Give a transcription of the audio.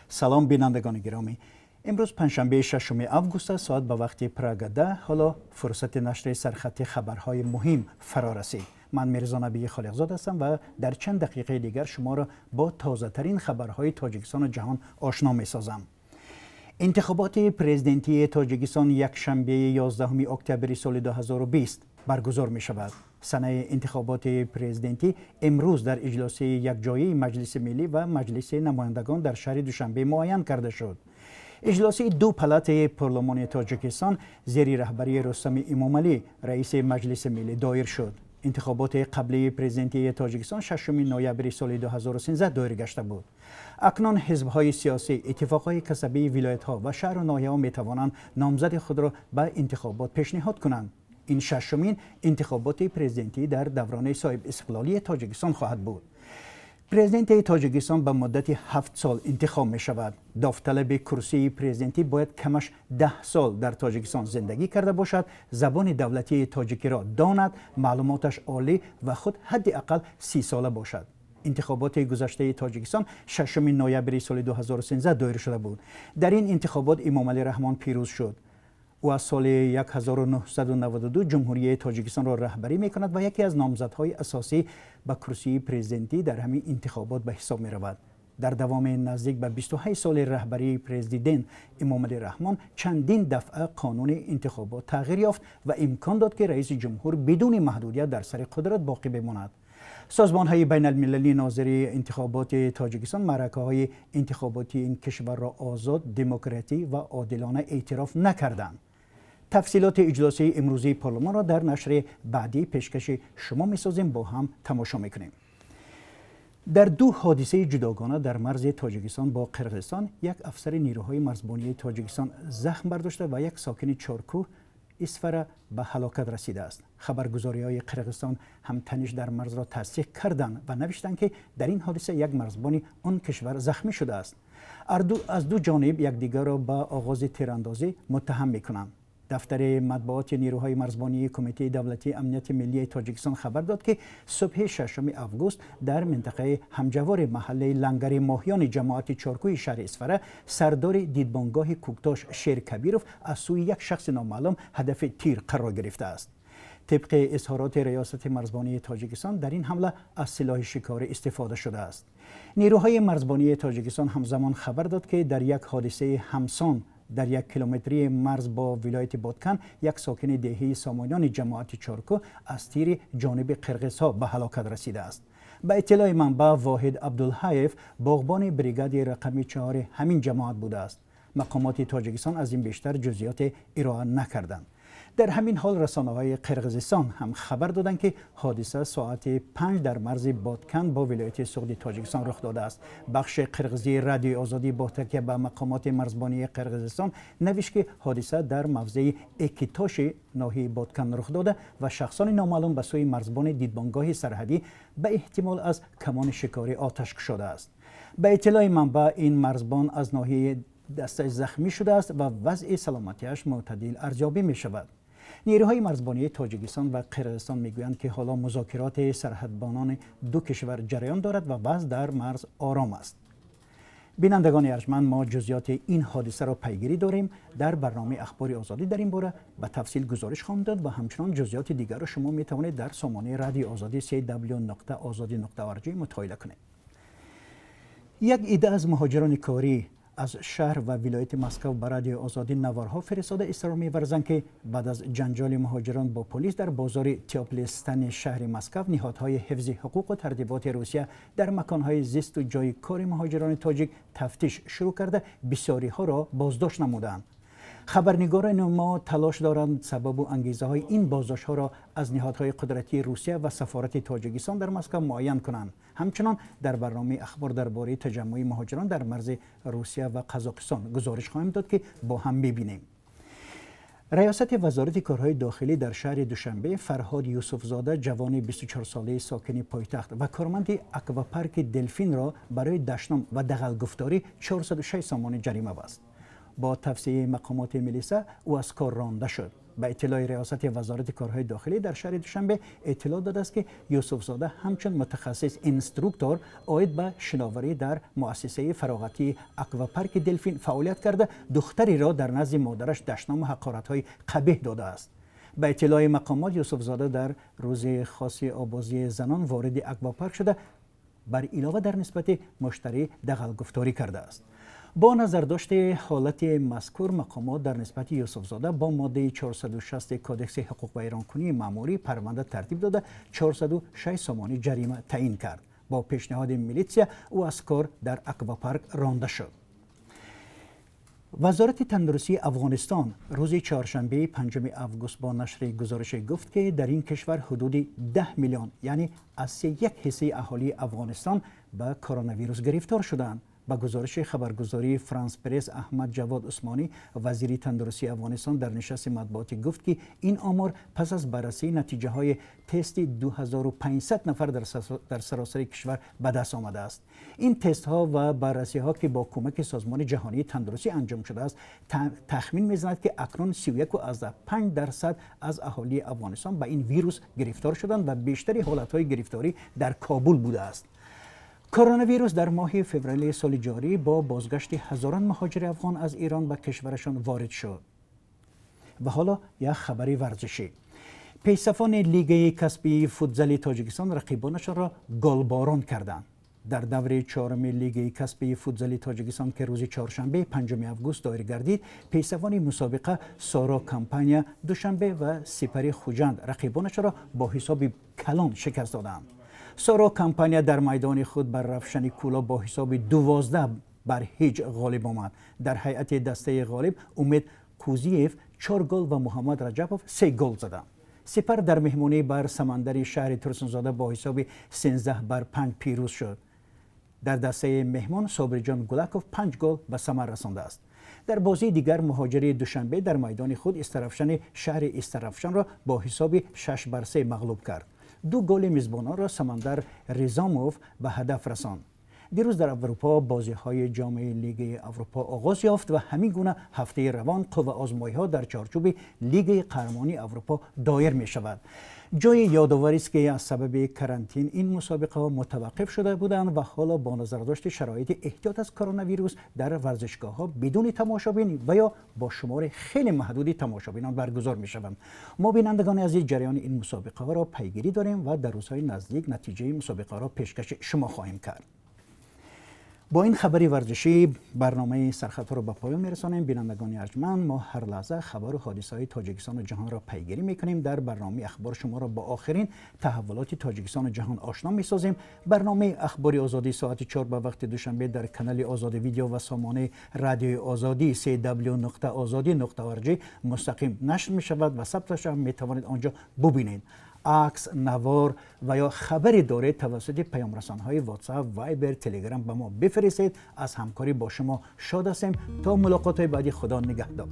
سلام بینندگان گرامی. امروز پنجشنبه 6 آگوست ساعت به وقت پراگ 10 حالا فرصت نشر سرخط خبرهای مهم فرا رسید. من میرزا نبی خالقزاد هستم و در چند دقیقه دیگر شما را با تازه ترین خبرهای تاجیکستان و جهان آشنا می سازم. انتخابات پرزیدنتی تاجیکستان یک شنبه 11 اکتبر سال 2020 برگزار می شود. سنه انتخابات پرزیدنتی امروز در اجلاس یکجایی مجلس ملی و مجلس نمایندگان در شهر دوشنبه معین کرده شد. اجلاس دو پلات پارلمان تاجیکستان زیر رهبری رستم امامعلی رئیس مجلس ملی دایر شد. انتخابات قبلی پرزیدنتی تاجیکستان 6 نوامبر سال 2013 دایر گشته بود. اکنون حزب‌های سیاسی، اتفاق‌های کسبی ولایت‌ها و شهر و ناحیه‌ها می‌توانند نامزد خود را به انتخابات پیشنهاد کنند. این ششمین انتخابات پرزیدنتی در دوران صاحب استقلالی تاجیکستان خواهد بود. پرزیدنت تاجیکستان به مدت 7 سال انتخاب می شود. داوطلب کرسی پرزیدنتی باید کمش 10 سال در تاجیکستان زندگی کرده باشد، زبان دولتی تاجیکی را داند، معلوماتش عالی و خود حداقل 30 ساله باشد. انتخابات گذشته تاجیکستان 6 نوامبر سال 2013 دایر شده بود. در این انتخابات امامعلی رحمان پیروز شد. او از سال 1992 جمهوری تاجیکستان را رهبری می کند و یکی از نامزدهای اساسی به کرسی پرزیدنتی در همین انتخابات به حساب می رود. در دوام نزدیک به 28 سال رهبری پرزیدنت امامعلی رحمان چندین دفعه قانون انتخابات تغییر یافت و امکان داد که رئیس جمهور بدون محدودیت در سر قدرت باقی بماند. سازمان‌های بین المللی ناظر انتخابات تاجیکستان معرکه‌های انتخاباتی این کشور را آزاد، دموکراتی و عادلانه اعتراف نکردند. تفصیلات اجلاس امروزی پارلمان را در نشر بعدی پیشکش شما می‌سازیم، با هم تماشا می‌کنیم. در دو حادثه جداگانه در مرز تاجیکستان با قرقیزستان یک افسر نیروهای مرزبانی تاجیکستان زخم برداشته و یک ساکن چارکوه اسفره به هلاکت رسیده است. خبرگزاری‌های قرقیزستان هم تنش در مرز را تصدیق کردند و نوشتند که در این حادثه یک مرزبان آن کشور زخمی شده است. از دو جانب یکدیگر را به آغاز تیراندازی متهم می‌کنند. دفتر مطبوعات نیروهای مرزبانی کمیته دولتی امنیت ملی تاجیکستان خبر داد که صبح 6 آگوست در منطقه همجوار محله لنگر ماهیان جماعت چارکوی شهر اسفره سردار دیدبانگاه کوکتاش شیر کبیروف از سوی یک شخص نامعلوم هدف تیر قرار گرفته است. طبق اظهارات ریاست مرزبانی تاجیکستان در این حمله از سلاح شکار استفاده شده است. نیروهای مرزبانی تاجیکستان همزمان خبر داد که در یک حادثه همسان در 1 کیلومتری مرز با ولایت بادکن یک ساکن دهه سامانیان جماعت چارکو از تیر جانب قرقیزها به هلاکت رسیده است. به اطلاع منبع واحد عبدالحیف باغبان بریگاد رقم 4 همین جماعت بوده است. مقامات تاجیکستان از این بیشتر جزئیات ارائه نکردند. در همین حال رسانه‌های قرقیزستان هم خبر دادند که حادثه ساعت 5 در مرز بادکن با ولایت سغد تاجیکستان رخ داده است. بخش قرقیزی رادیو آزادی با تکیه به مقامات مرزبانی قرقیزستان نوشت که حادثه در موضع اکیتاش ناحیه بادکن رخ داده و شخصان نامعلوم به سوی مرزبان دیدبانگاه سرحدی به احتمال از کمان شکاری آتش کشیده است. به اطلاع منبع این مرزبان از ناحیه دستش زخمی شده است و وضع سلامتیش معتدل ارزیابی می شود. نیروهای مرزبانی تاجیکستان و قرقیزستان میگویند که حالا مذاکرات سرحدبانان دو کشور جریان دارد و وضع در مرز آرام است. بینندگان ارجمند، ما جزئیات این حادثه را پیگیری داریم. در برنامه اخبار آزادی در این باره به تفصیل گزارش خواهم داد و همچنان جزئیات دیگر را شما می توانید در سامانه رادیو آزادی www.azadi.org مطالعه کنید. یک عده از مهاجران کاری از شهر و ولایت مسکو به رادیو آزادی نوارها فرستاده اصرار می‌ورزند که بعد از جنجال مهاجران با پلیس در بازار تیاپلستان شهر مسکو نهادهای حفظ حقوق و ترتیبات روسیه در مکانهای زیست و جای کار مهاجران تاجیک تفتیش شروع کرده بسیاری ها را بازداشت نمودند. خبرنگاران ما تلاش دارند سبب و انگیزه های این بازداشت ها را از نهادهای قدرتی روسیه و سفارت تاجیکستان در مسکو معین کنند. همچنان در برنامه اخبار درباره تجمع مهاجران در مرز روسیه و قزاقستان گزارش خواهیم داد که با هم ببینیم. ریاست وزارت کارهای داخلی در شهر دوشنبه فرهاد یوسفزاده جوان 24 ساله ساکن پایتخت و کارمند اکواپارک دلفین را برای دشنام و دغل گفتاری 406 سامان جریمه بست. با تفسیر مقامات ملیسا او از کار رانده شد. به اطلاع ریاست وزارت کارهای داخلی در شهر دوشنبه اطلاع داده است که یوسف زاده همچون متخصص اینستروکتور عاید به شناوری در مؤسسه فراغتی اکواپارک دلفین فعالیت کرده دختری را در نزد مادرش دشنام و حقارت‌های قبیح داده است. به اطلاع مقامات یوسف زاده در روز خاص آبازی زنان وارد اکواپارک شده بر علاوه در نسبت مشتری دغل گفتاری کرده است. با نظر داشته حالت مذکور مقامات در نسبت یوسف زاده با ماده 460 کودکس حقوق بیانکنی مأموری پرونده ترتیب داده 406 سامانی جریمه تعیین کرد. با پیشنهاد میلیسیا او از کار در اکواپارک رانده شد. وزارت تندرستی افغانستان روز چهارشنبه 5 آگوست با نشر گزارش گفت که در این کشور حدود 10 میلیون یعنی از یک حصه اهالی افغانستان به کرونا ویروس گرفتار شدند. با گزارش خبرگزاری فرانس پرس احمد جواد عثمانی وزیر تندرستی افغانستان در نشست مطبوعاتی گفت که این آمار پس از بررسی نتیجه های تست 2500 نفر در سراسر کشور به دست آمده است. این تست ها و بررسی ها که با کمک سازمان جهانی تندرستی انجام شده است تخمین میزند که اکنون 31.5% از اهالی افغانستان به این ویروس گرفتار شدند و بیشتری حالت های گرفتاری در کابل بوده است. کرونا ویروس در ماه فوریه سال جاری با بازگشت هزاران مهاجر افغان از ایران به کشورشان وارد شد. و حالا یک خبری ورزشی. پیشروان لیگ کسبی فوتزال تاجیکستان رقیبانشان را گلباران کردند. در دور چهارم لیگ کسبی فوتزال تاجیکستان که روز چهارشنبه 5 آگوست دایر گردید، پیشروان مسابقه سارا کمپانیا دوشنبه و سپری خوجند رقیبانشان را با حساب کلان شکست دادند. سارا کمپانیا در میدان خود بر رفشن کولا با حساب 12-0 غالب آمد. در هیئت دسته غالب امید کوزیف 4 گل و محمد رجبوف 3 گل زدند. سپر در مهمانی بر سمندری شهر ترسنزاده با حساب 13-5 پیروز شد. در دسته مهمان صابرجان گلکوف 5 گل به ثمر رسانده است. در بازی دیگر مهاجر دوشنبه در میدان خود استرافشن شهر استرافشان را با حساب 6-3 مغلوب کرد. 2 گل میزبانان را سمندر ریزاموف به هدف رساند. دیروز در اروپا بازی‌های جام لیگ اروپا آغاز یافت و همین گونه هفته روان قوه آزمایی‌ها در چارچوب لیگ قهرمانی اروپا دایر می‌شود. جای یادآوری است که از سبب کرانتین این مسابقه ها متوقف شده بودند و حالا با نظر داشت شرایط احتیاط از کرونا ویروس در ورزشگاه ها بدون تماشابین و یا با شمار خیلی محدودی تماشابینان برگزار می شوند. ما بینندگان عزیز جریان این مسابقه ها را پیگیری داریم و در روزهای نزدیک نتیجه مسابقه را پیشکش شما خواهیم کرد. با این خبری ورزشی برنامه سرخط را به پایان میرسانیم. بینندگان ارجمند، ما هر لحظه خبر و حادثه‌های تاجیکستان و جهان را پیگیری میکنیم. در برنامه اخبار شما را با آخرین تحولات تاجیکستان و جهان آشنا میسازیم. برنامه اخباری آزادی ساعت 4 به وقت دوشنبه در کانال آزاد ویدیو و سامانه رادیو آزادی www.azadi.org مستقیم نشر می شود و ثبتش هم می توانید آنجا ببینید. عکس، نوار و یا خبری دارید توسط پیام رسان‌های واتساپ، وایبر، تلگرام به ما بفرستید. از همکاری با شما شاد هستیم. تا ملاقات بعدی، خدا نگهدار.